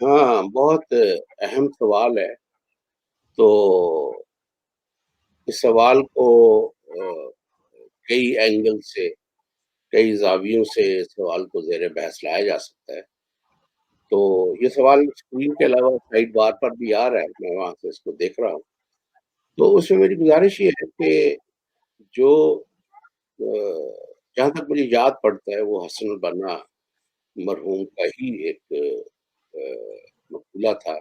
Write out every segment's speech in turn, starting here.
ہاں، بہت اہم سوال ہے۔ تو اس سوال کو کئی اینگل سے، کئی زاویوں سے اس سوال کو زیر بحث لایا جا سکتا ہے۔ تو یہ سوال اسکرین کے علاوہ سائڈ بار پر بھی آ رہا ہے، میں وہاں سے اس کو دیکھ رہا ہوں۔ تو اس میں میری گزارش یہ ہے کہ جو جہاں تک مجھے یاد پڑتا ہے وہ حسن البنا مرحوم کا ہی ایک مقولہ تھا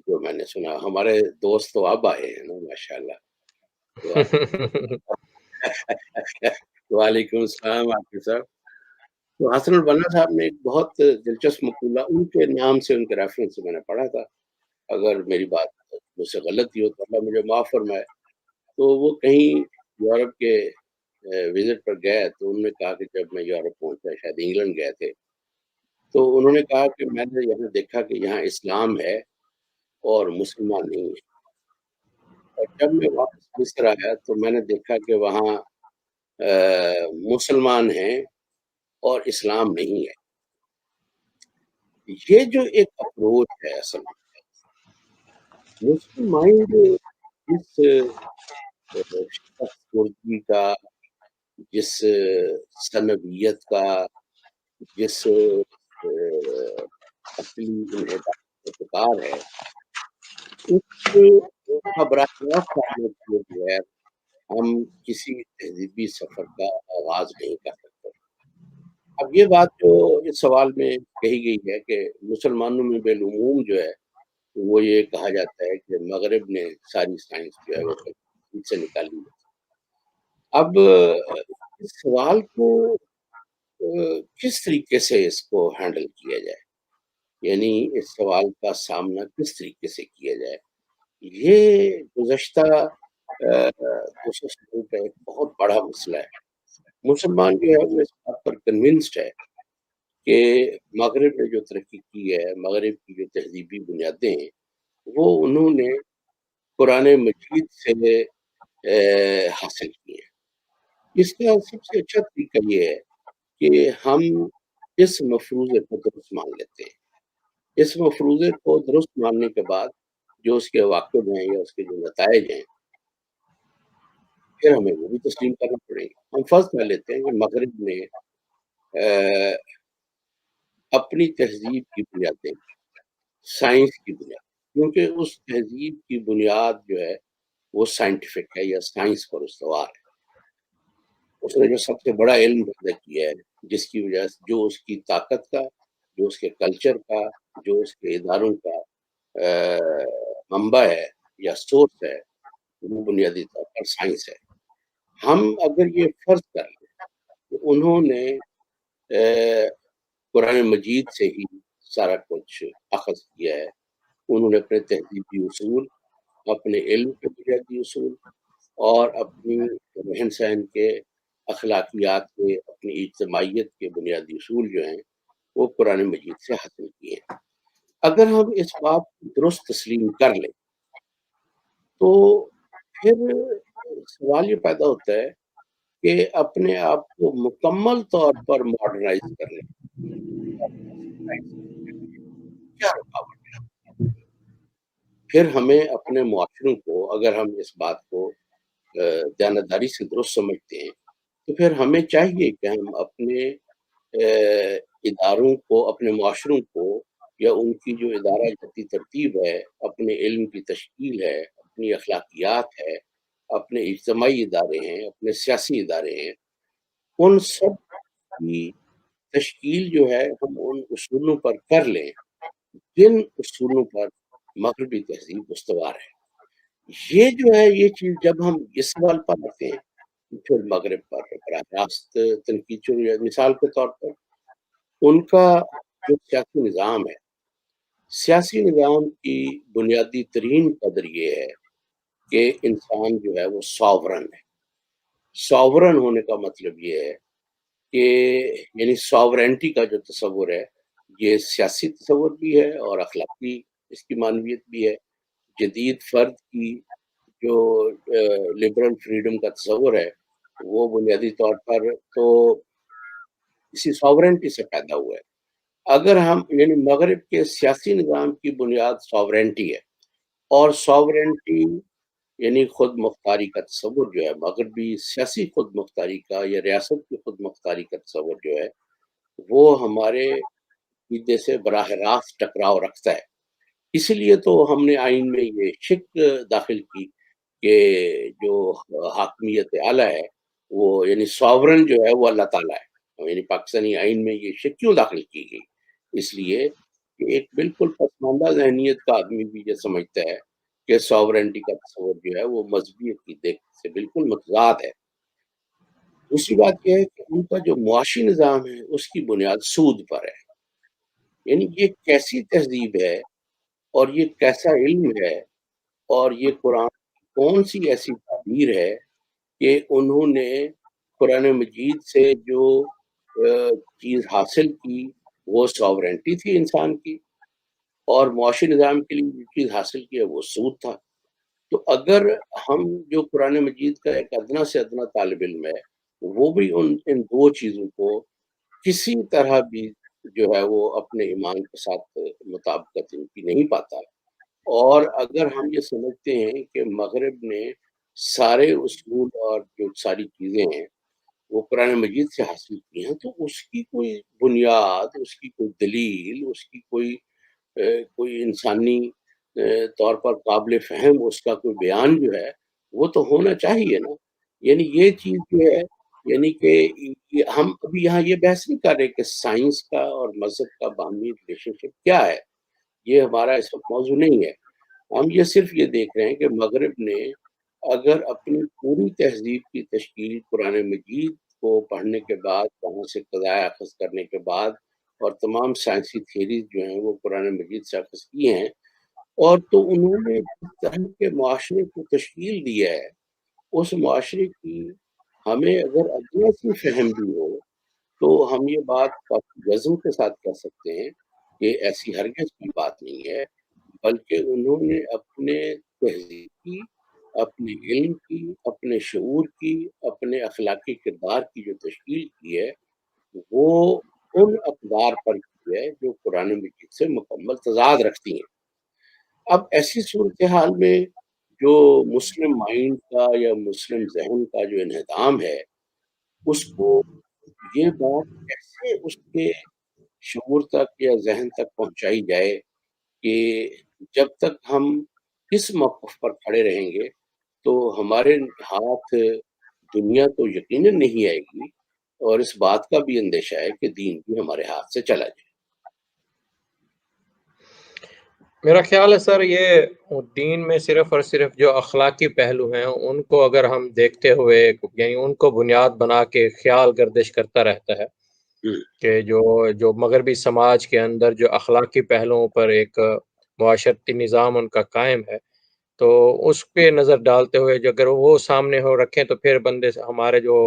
جو میں نے سنا۔ ہمارے دوست تو اب آئے ہیں نا، ماشاء اللہ۔ وعلیکم السلام عاقب صاحب۔ تو حسن البنا صاحب نے ایک بہت دلچسپ مقولہ ان کے نام سے، ان کے ریفرنس سے میں نے پڑھا تھا۔ اگر میری بات مجھ سے غلطی ہو تو اللہ مجھے معاف فرمائے۔ تو وہ کہیں یورپ کے وزٹ پر گئے تو انہوں نے کہا کہ جب میں یورپ پہنچا، شاید انگلینڈ گئے تھے، تو انہوں نے کہا کہ میں نے یہاں دیکھا کہ یہاں اسلام ہے اور مسلمان نہیں ہے، اور جب میں واپس مصر آیا تو میں نے دیکھا کہ وہاں مسلمان ہیں اور اسلام نہیں ہے۔ یہ جو ایک اپروچ ہے اصل میں، مسلم مائنڈ جس شخص مردگی کا، جس سنویت کا، جس عقلی انحطاط کا شکار ہے، اس کا براہ راست کرنے کے بغیر ہم کسی تہذیبی سفر کا آغاز نہیں کر سکتے۔ اب یہ بات جو اس سوال میں کہی گئی ہے کہ مسلمانوں میں بالعموم جو ہے وہ یہ کہا جاتا ہے کہ مغرب نے ساری سائنس جو ہے وہ خود سے نکالی ہے۔ اب اس سوال کو کس طریقے سے اس کو ہینڈل کیا جائے، یعنی اس سوال کا سامنا کس طریقے سے کیا جائے، یہ گزشتہ 200 سالوں کا ایک بہت بڑا مسئلہ ہے۔ مسلمان جو ہے وہ اس بات پر کنونسڈ ہے کہ مغرب نے جو ترقی کی ہے، مغرب کی جو تہذیبی بنیادیں ہیں، وہ انہوں نے قرآن مجید سے حاصل کی ہیں۔ اس کا سب سے اچھا طریقہ یہ ہے کہ ہم اس مفروضے کو درست مان لیتے ہیں۔ اس مفروضے کو درست ماننے کے بعد جو اس کے واقعات ہیں یا اس کے جو نتائج ہیں، پھر ہمیں وہ بھی تسلیم کرنا پڑیں گے۔ ہم فرض کر لیتے ہیں کہ مغرب نے اپنی تہذیب کی بنیادیں، سائنس کی بنیاد، کیونکہ اس تہذیب کی بنیاد جو ہے وہ سائنٹیفک ہے یا سائنس پر استوار ہے۔ اس نے جو سب سے بڑا علم پیدا کیا ہے، جس کی وجہ سے جو اس کی طاقت کا، جو اس کے کلچر کا، جو اس کے اداروں کا منبع ہے یا سورس ہے، وہ بنیادی طور پر سائنس ہے۔ ہم اگر یہ فرض کر لیں کہ انہوں نے قرآن مجید سے ہی سارا کچھ اخذ کیا ہے، انہوں نے اپنے تہذیبی اصول، اپنے علم کے بنیادی اصول اور اپنی رہن سہن کے، اخلاقیات کے، اپنی اجتماعیت کے بنیادی اصول جو ہیں وہ قرآن مجید سے حاصل کیے ہیں۔ اگر ہم اس بات کو درست تسلیم کر لیں تو پھر سوال یہ پیدا ہوتا ہے کہ اپنے آپ کو مکمل طور پر ماڈرنائز کر لیں، کیا رکاوٹ ہے؟ پھر ہمیں اپنے معاشروں کو، اگر ہم اس بات کو دیانتداری سے درست سمجھتے ہیں، تو پھر ہمیں چاہیے کہ ہم اپنے اداروں کو، اپنے معاشروں کو، یا ان کی جو ادارہ جاتی ترتیب ہے، اپنے علم کی تشکیل ہے، اپنی اخلاقیات ہے، اپنے اجتماعی ادارے ہیں، اپنے سیاسی ادارے ہیں، ان سب کی تشکیل جو ہے ہم ان اصولوں پر کر لیں جن اصولوں پر مغربی تہذیب استوار ہے۔ یہ جو ہے، یہ چیز جب ہم اس سوال پر آتے ہیں، پھر مغرب پر براہ راست تنقید شروع ہے۔ مثال کے طور پر ان کا جو سیاسی نظام ہے، سیاسی نظام کی بنیادی ترین قدر یہ ہے کہ انسان جو ہے وہ ساورن ہے۔ ساورن ہونے کا مطلب یہ ہے کہ یعنی ساورینٹی کا جو تصور ہے، یہ سیاسی تصور بھی ہے اور اخلاقی اس کی معنویت بھی ہے۔ جدید فرد کی جو لبرل فریڈم کا تصور ہے، وہ بنیادی طور پر تو اسی ساورینٹی سے پیدا ہوا ہے۔ اگر ہم یعنی مغرب کے سیاسی نظام کی بنیاد ساورینٹی ہے، اور ساورینٹی یعنی خود مختاری کا تصور جو ہے، مغربی سیاسی خود مختاری کا یا ریاست کی خود مختاری کا تصور جو ہے، وہ ہمارے عقیدے سے براہ راست ٹکراؤ رکھتا ہے۔ اسی لیے تو ہم نے آئین میں یہ شق داخل کی کہ جو حاکمیت اعلیٰ ہے وہ یعنی ساورن جو ہے وہ اللہ تعالیٰ ہے، یعنی پاکستانی آئین میں یہ شق کیوں داخل کی گئی؟ اس لیے کہ ایک بالکل پسماندہ ذہنیت کا آدمی بھی یہ سمجھتا ہے کہ ساورنٹی کا تصور جو ہے وہ مذہبی عقیدے سے بالکل متضاد ہے۔ دوسری بات یہ ہے کہ ان کا جو معاشی نظام ہے اس کی بنیاد سود پر ہے، یعنی یہ کیسی تہذیب ہے اور یہ کیسا علم ہے اور یہ قرآن کی کون سی ایسی تعبیر ہے کہ انہوں نے قرآن مجید سے جو چیز حاصل کی وہ ساورنٹی تھی انسان کی، اور معاشی نظام کے لیے جو چیز حاصل کی ہے وہ سود تھا۔ تو اگر ہم جو قرآن مجید کا ایک ادنا سے ادنا طالب علم ہے وہ بھی ان دو چیزوں کو کسی طرح بھی جو ہے وہ اپنے ایمان کے ساتھ مطابقت ان کی نہیں پاتا، اور اگر ہم یہ سمجھتے ہیں کہ مغرب نے سارے اصول اور جو ساری چیزیں ہیں وہ قرآن مجید سے حاصل کی ہیں، تو اس کی کوئی بنیاد، اس کی کوئی دلیل، اس کی کوئی انسانی طور پر قابل فہم اس کا کوئی بیان جو ہے وہ تو ہونا چاہیے نا۔ یعنی یہ چیز جو ہے، یعنی کہ ہم ابھی یہاں یہ بحث نہیں کر رہے کہ سائنس کا اور مذہب کا باہمی ریلیشن شپ کیا ہے، یہ ہمارا اس وقت موضوع نہیں ہے۔ ہم یہ صرف یہ دیکھ رہے ہیں کہ مغرب نے اگر اپنی پوری تہذیب کی تشکیل قرآن مجید کو پڑھنے کے بعد، وہاں سے قضائے اخذ کرنے کے بعد، اور تمام سائنسی تھیریز جو ہیں وہ قرآن مجید سے اخذ کی ہیں، اور تو انہوں نے جس طرح کے معاشرے کو تشکیل دی ہے اس معاشرے کی ہمیں اگر ادنا سی فہم بھی ہو تو ہم یہ بات کافی جزم کے ساتھ کہہ سکتے ہیں کہ ایسی ہرگز کی بات نہیں ہے، بلکہ انہوں نے اپنے تہذیب کی، اپنے علم کی، اپنے شعور کی، اپنے اخلاقی کردار کی جو تشکیل کی ہے وہ ان اقدار پر کی ہے جو قرآن مجید سے مکمل تضاد رکھتی ہیں۔ اب ایسی صورتحال میں جو مسلم مائنڈ کا یا مسلم ذہن کا جو انہدام ہے اس کو یہ بات کیسے اس کے شعور تک یا ذہن تک پہنچائی جائے کہ جب تک ہم اس موقف پر کھڑے رہیں گے تو ہمارے ہاتھ دنیا تو یقیناً نہیں آئے گی، اور اس بات کا بھی اندیشہ ہے کہ دین بھی ہمارے ہاتھ سے چلا جائے۔ میرا خیال ہے سر یہ دین میں صرف اور صرف جو اخلاقی پہلو ہیں ان کو اگر ہم دیکھتے ہوئے یعنی ان کو بنیاد بنا کے خیال گردش کرتا رہتا ہے کہ جو مغربی سماج کے اندر جو اخلاقی پہلوؤں پر ایک معاشرتی نظام ان کا قائم ہے تو اس پہ نظر ڈالتے ہوئے جو اگر وہ سامنے ہو رکھیں تو پھر بندے ہمارے جو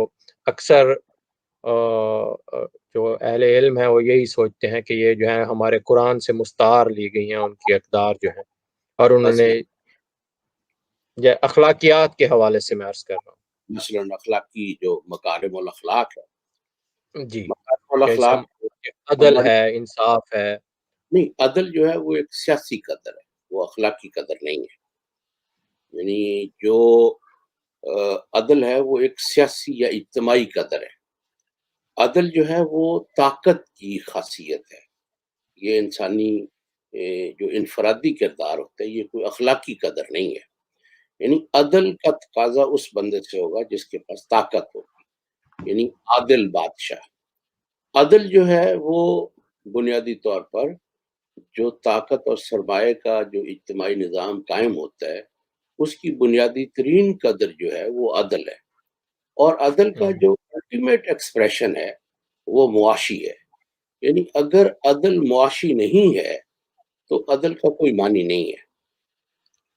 اکثر جو اہل علم ہیں وہ یہی سوچتے ہیں کہ یہ جو ہے ہمارے قرآن سے مستعار لی گئی ہیں ان کی اقدار جو ہیں، اور انہوں نے یہ اخلاقیات کے حوالے سے میں عرض کر رہا ہوں مثلاً اخلاقی جو مکارم الاخلاق ہے، جی مکارم کہ الاخلاق عدل ہے، انصاف ہے۔ نہیں، عدل جو ہے وہ ایک سیاسی قدر ہے، وہ اخلاقی قدر نہیں ہے۔ یعنی جو عدل ہے وہ ایک سیاسی یا اجتماعی قدر ہے۔ عدل جو ہے وہ طاقت کی خاصیت ہے، یہ انسانی جو انفرادی کردار ہوتا ہے، یہ کوئی اخلاقی قدر نہیں ہے۔ یعنی عدل کا تقاضا اس بندے سے ہوگا جس کے پاس طاقت ہوگی، یعنی عادل بادشاہ۔ عدل جو ہے وہ بنیادی طور پر جو طاقت اور سرمایہ کا جو اجتماعی نظام قائم ہوتا ہے اس کی بنیادی ترین قدر جو ہے وہ عدل ہے، اور عدل کا جو الٹیمیٹ ایکسپریشن ہے وہ معاشی ہے۔ یعنی اگر عدل معاشی نہیں ہے تو عدل کا کوئی معنی نہیں ہے۔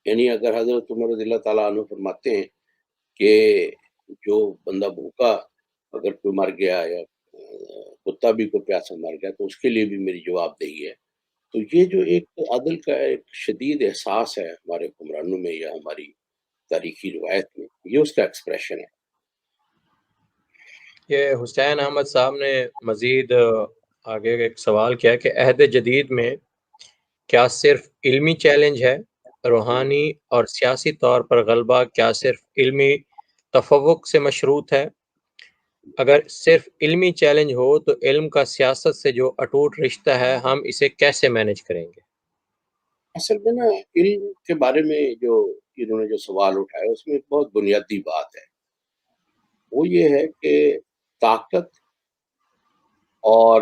یعنی اگر حضرت عمر رضی اللہ تعالیٰ عنہ فرماتے ہیں کہ جو بندہ بھوکا اگر کوئی مر گیا یا کتا بھی کوئی پیاسا مر گیا تو اس کے لیے بھی میری جواب دہی ہے، تو یہ جو ایک عدل کا ایک شدید احساس ہے ہمارے حکمرانوں میں یا ہماری تاریخی روایت میں، یہ اس کا ایکسپریشن ہے۔ یہ حسین احمد صاحب نے مزید آگے ایک سوال کیا ہے کہ عہد جدید میں کیا صرف علمی چیلنج ہے؟ روحانی اور سیاسی طور پر غلبہ کیا صرف علمی تفوق سے مشروط ہے؟ اگر صرف علمی چیلنج ہو تو علم کا سیاست سے جو اٹوٹ رشتہ ہے ہم اسے کیسے مینج کریں گے؟ اصل میں نا علم کے بارے میں جو انہوں نے جو سوال اٹھایا اس میں ایک بہت بنیادی بات ہے، وہ یہ ہے کہ طاقت اور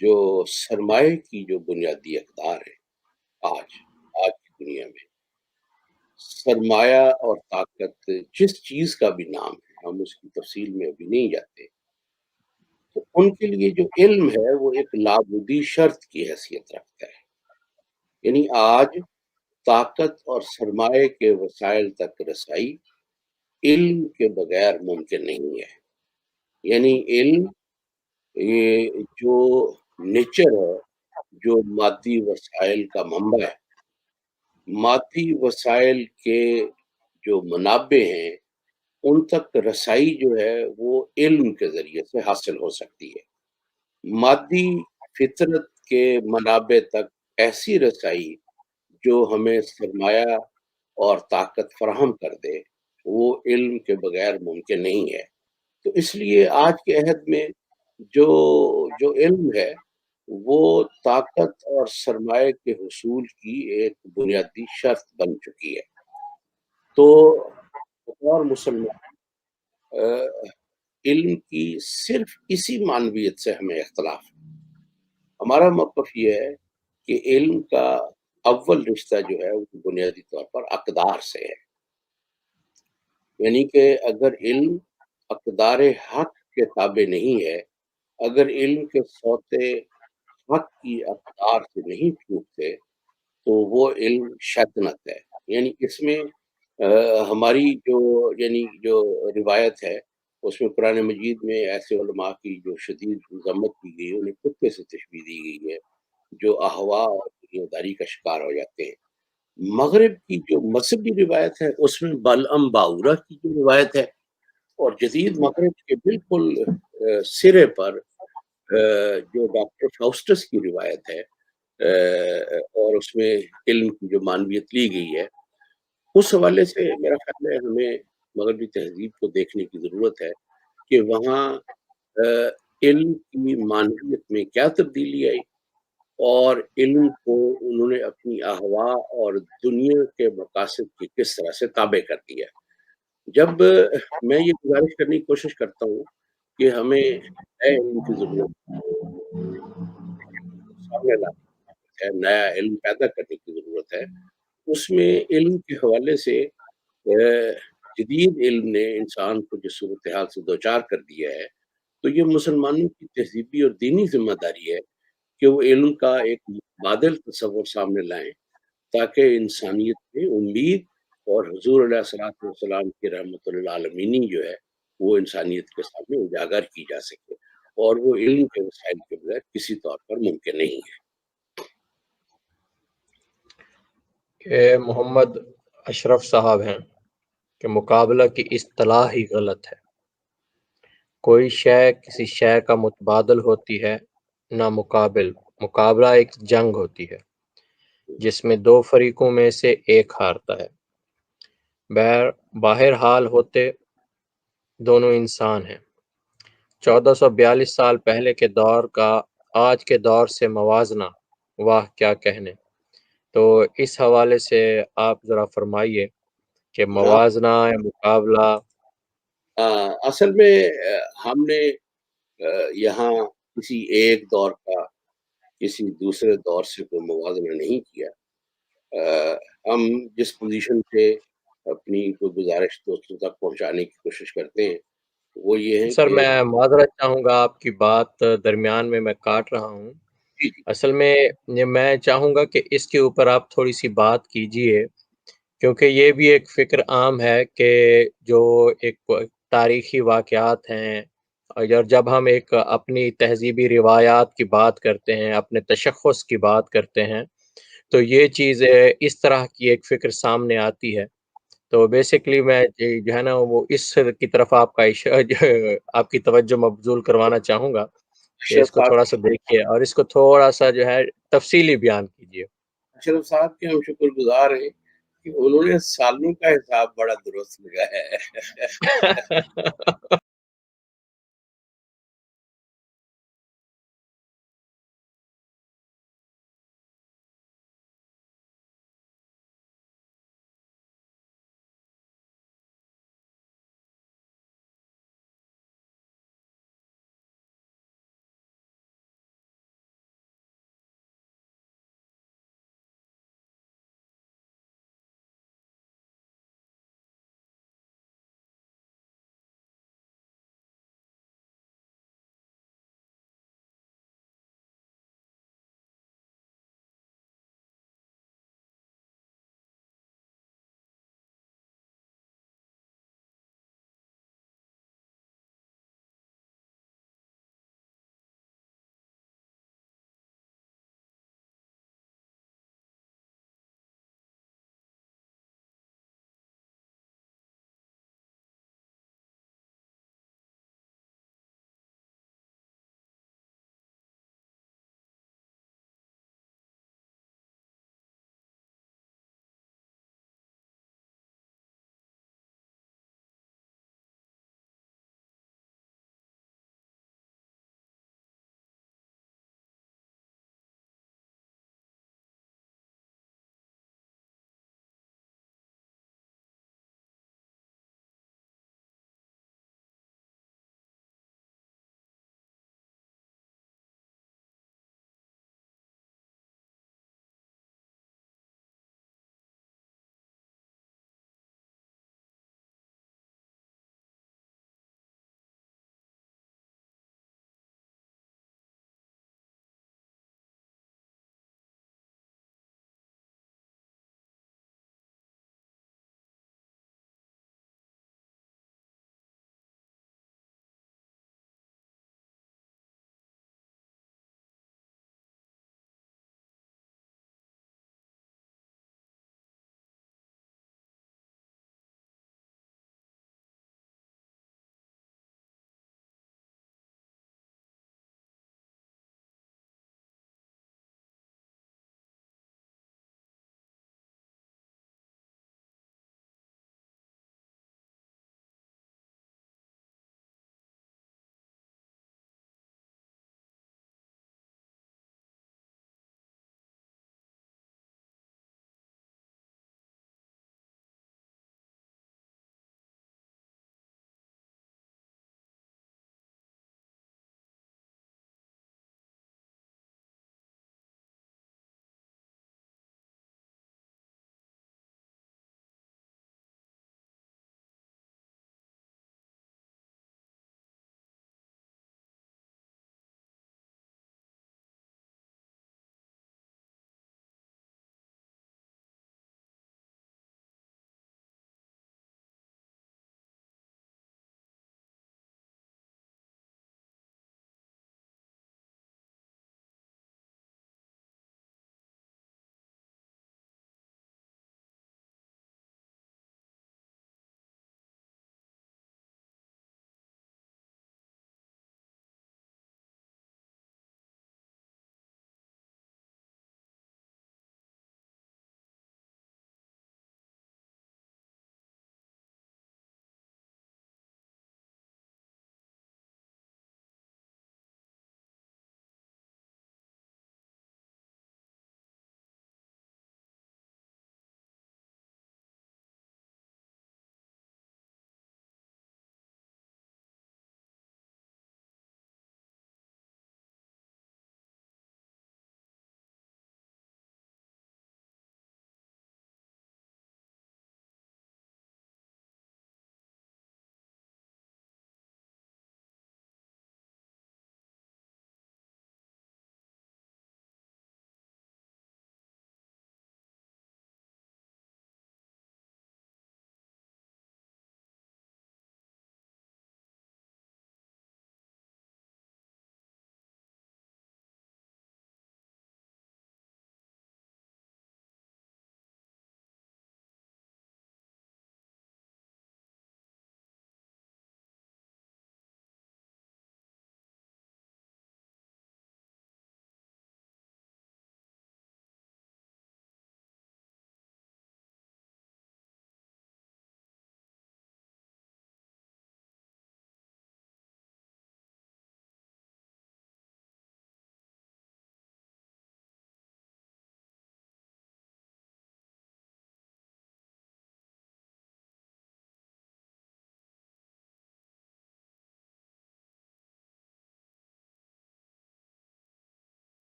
جو سرمایہ کی جو بنیادی اقدار ہے آج آج کی دنیا میں، سرمایہ اور طاقت جس چیز کا بھی نام ہے، ہم اس کی تفصیل میں ابھی نہیں جاتے، تو ان کے لیے جو علم ہے وہ ایک لابودی شرط کی حیثیت رکھتا ہے۔ یعنی آج طاقت اور سرمایہ کے وسائل تک رسائی علم کے بغیر ممکن نہیں ہے۔ یعنی علم یہ جو نیچر ہے، جو مادی وسائل کا منبع ہے، مادی وسائل کے جو منابع ہیں ان تک رسائی جو ہے وہ علم کے ذریعے سے حاصل ہو سکتی ہے۔ مادی فطرت کے منابع تک ایسی رسائی جو ہمیں سرمایہ اور طاقت فراہم کر دے وہ علم کے بغیر ممکن نہیں ہے۔ تو اس لیے آج کے عہد میں جو جو علم ہے وہ طاقت اور سرمایہ کے حصول کی ایک بنیادی شرط بن چکی ہے۔ تو بطور مسلمان علم کی صرف اسی معنویت سے ہمیں اختلاف ہے۔ ہمارا موقف یہ ہے کہ علم کا اول رشتہ جو ہے وہ بنیادی طور پر اقدار سے ہے، یعنی کہ اگر علم اقدار حق کے تابع نہیں ہے، اگر علم کے سوتے حق کی اقدار سے نہیں ٹوٹتے تو وہ علم شیطنت ہے۔ یعنی اس میں ہماری جو روایت ہے اس میں قرآن مجید میں ایسے علماء کی جو شدید ذمت کی گئی انہیں کتے سے تشبیہ دی گئی ہے جو احوا اور دنیا داری کا شکار ہو جاتے ہیں۔ مغرب کی جو مذہبی روایت ہے اس میں بالعم باورہ کی جو روایت ہے، اور جدید مغرب کے بالکل سرے پر جو ڈاکٹر فاؤسٹس کی روایت ہے اور اس میں علم کی جو معنویت لی گئی ہے، اس حوالے سے میرا خیال ہے ہمیں مغربی تہذیب کو دیکھنے کی ضرورت ہے کہ وہاں علم کی معنویت میں کیا تبدیلی آئی اور علم کو انہوں نے اپنی احوا اور دنیا کے مقاصد کی کس طرح سے تابع کر دیا۔ جب میں یہ گزارش کرنے کی کوشش کرتا ہوں کہ ہمیں نئے علم کی ضرورت سامنے لانا ہے، نیا علم پیدا کرنے کی ضرورت ہے، اس میں علم کے حوالے سے جدید علم نے انسان کو جس صورتحال سے دوچار کر دیا ہے، تو یہ مسلمانوں کی تہذیبی اور دینی ذمہ داری ہے کہ وہ علم کا ایک متبادل تصور سامنے لائیں تاکہ انسانیت میں امید اور حضور علیہ الصلوۃ والسلام کی رحمت للعالمینی جو ہے وہ انسانیت کے سامنے اجاگر کی جا سکے، اور وہ علم کے وسائل کے بغیر کسی طور پر ممکن نہیں ہے۔ کہ محمد اشرف صاحب ہیں کہ مقابلہ کی اصطلاح ہی غلط ہے، کوئی شے کسی شے کا متبادل ہوتی ہے، نہ مقابلہ ایک جنگ ہوتی ہے جس میں دو فریقوں میں سے ایک ہارتا ہے۔ باہر حال ہوتے دونوں انسان ہیں۔ 1442 سال پہلے کے دور کا آج کے دور سے موازنہ، واہ کیا کہنے۔ تو اس حوالے سے آپ ذرا فرمائیے کہ موازنہ یا مقابلہ۔ اصل میں ہم نے یہاں کسی ایک دور کا کسی دوسرے دور سے کوئی موازنہ نہیں کیا۔ ہم جس پوزیشن سے اپنی کوئی گزارش دوستوں تک پہنچانے کی کوشش کرتے ہیں وہ یہ ہے سر کہ میں معذرت چاہوں گا، آپ کی بات درمیان میں کاٹ رہا ہوں۔ اصل میں میں چاہوں گا کہ اس کے اوپر آپ تھوڑی سی بات کیجئے، کیونکہ یہ بھی ایک فکر عام ہے کہ جو ایک تاریخی واقعات ہیں، اور جب ہم ایک اپنی تہذیبی روایات کی بات کرتے ہیں، اپنے تشخص کی بات کرتے ہیں، تو یہ چیز اس طرح کی ایک فکر سامنے آتی ہے۔ تو بیسیکلی میں جو ہے نا وہ اس کی طرف آپ کا آپ کی توجہ مبذول کروانا چاہوں گا کہ اس اشرف کو صاحب تھوڑا سا دیکھیے اور اس کو تھوڑا سا جو ہے تفصیلی بیان کیجیے۔ اشرف صاحب کے ہم شکر گزار ہیں کہ انہوں نے سالوں کا حساب بڑا درست لگایا ہے۔